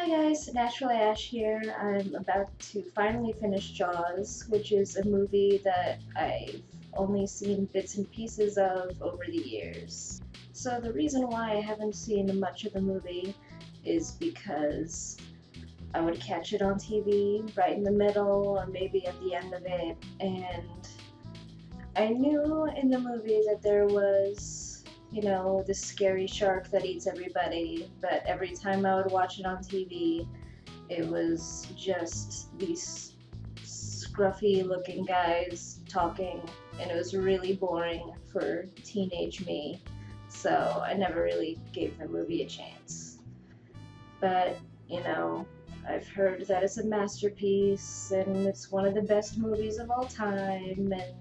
Hi guys, Naturally Ash here. I'm about to finally finish Jaws, which is a movie that I've only seen bits and pieces of over the years. So the reason why I haven't seen much of the movie is because I would catch it on TV right in the middle or maybe at the end of it, and I knew in the movie that there was, this scary shark that eats everybody, but every time I would watch it on TV, it was just these scruffy looking guys talking, and it was really boring for teenage me, so I never really gave the movie a chance. But, you know, I've heard that it's a masterpiece and it's one of the best movies of all time, and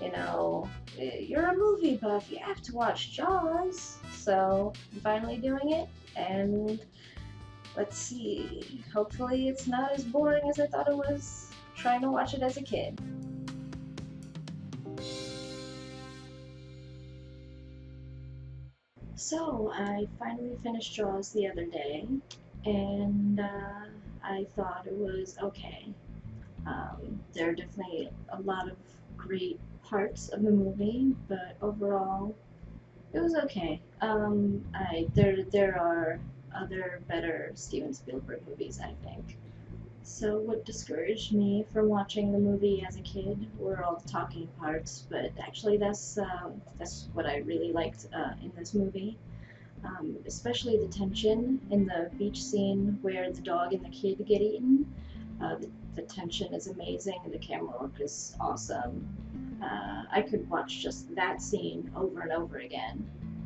you know, you're a movie buff, you have to watch Jaws. So I'm finally doing it, and let's see. Hopefully, it's not as boring as I thought it was trying to watch it as a kid. So I finally finished Jaws the other day, and I thought it was okay. There are definitely a lot of great parts of the movie, but overall, it was okay. There are other better Steven Spielberg movies, I think. So what discouraged me from watching the movie as a kid were all the talking parts, but actually that's what I really liked in this movie. Especially the tension in the beach scene where the dog and the kid get eaten. The tension is amazing, and the camera work is awesome. I could watch just that scene over and over again.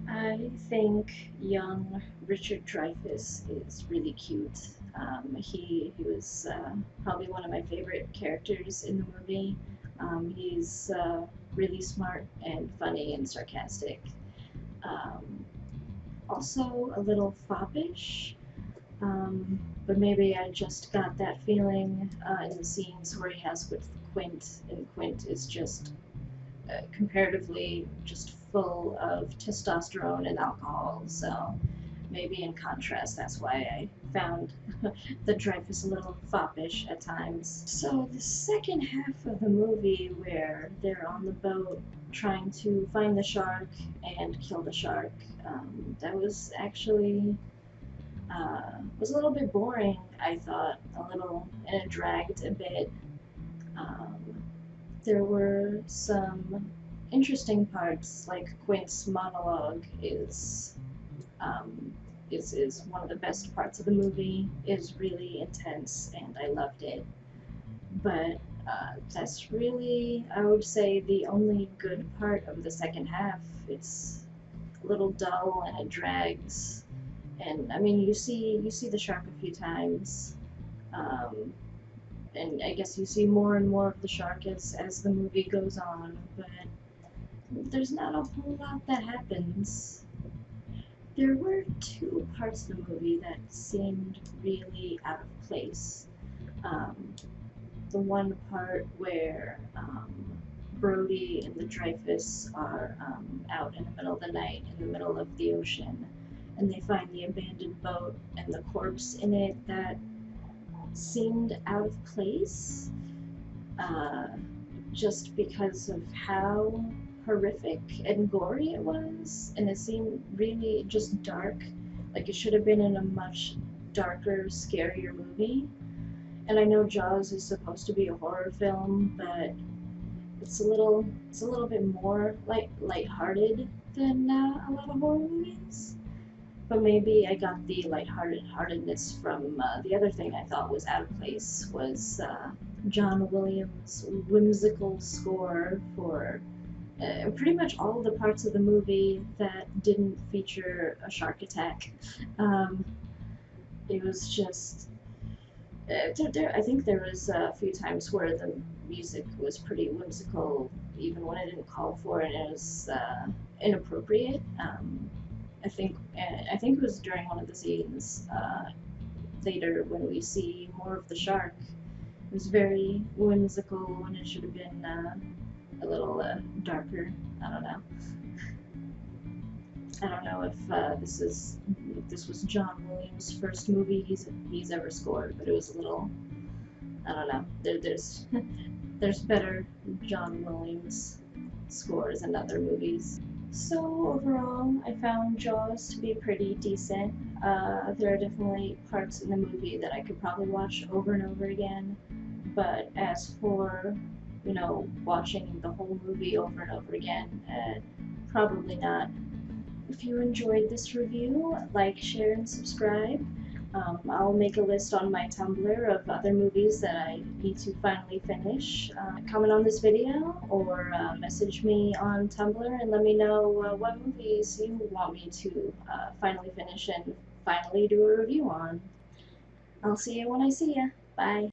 I think young Richard Dreyfuss is really cute. He was probably one of my favorite characters in the movie. He's really smart and funny and sarcastic. Um, Also a little foppish, but maybe I just got that feeling in the scenes where he has with Quint, and Quint is just comparatively just full of testosterone and alcohol. So maybe in contrast, that's why I found the Dreyfus a little foppish at times. So the second half of the movie, where they're on the boat trying to find the shark and kill the shark, that was actually was a little bit boring. I thought a little, and it dragged a bit. Um, there were some interesting parts, like Quint's monologue um, is one of the best parts of the movie. Is really intense, and I loved it. But that's really, I would say, the only good part of the second half. It's a little dull and it drags. And I mean, you see the shark a few times, um, and I guess you see more and more of the shark as the movie goes on. But there's not a whole lot that happens. There were two parts of the movie that seemed really out of place. Um, the one part where Brody and the Dreyfus are out in the middle of the night, in the middle of the ocean, and they find the abandoned boat and the corpse in it that seemed out of place, uh, just because of how horrific and gory it was, and it seemed really just dark. Like it should have been in a much darker, scarier movie. And I know Jaws is supposed to be a horror film, but it's a little bit more lighthearted than a lot of horror movies. But maybe I got the lightheartedness from the other thing I thought was out of place was John Williams' whimsical score for pretty much all the parts of the movie that didn't feature a shark attack. Um, it was just I think there was a few times where the music was pretty whimsical, even when I didn't call for it. And it was inappropriate. I think it was during one of the scenes later when we see more of the shark. It was very whimsical when it should have been a little darker. I don't know. I don't know if this was John Williams' first movie he's ever scored, but it was a little, I don't know. There's better John Williams scores in other movies. So overall, I found Jaws to be pretty decent. There are definitely parts in the movie that I could probably watch over and over again, but as for, watching the whole movie over and over again, probably not. If you enjoyed this review, like, share, and subscribe. I'll make a list on my Tumblr of other movies that I need to finally finish. Comment on this video or message me on Tumblr and let me know what movies you want me to finally finish and finally do a review on. I'll see you when I see ya. Bye.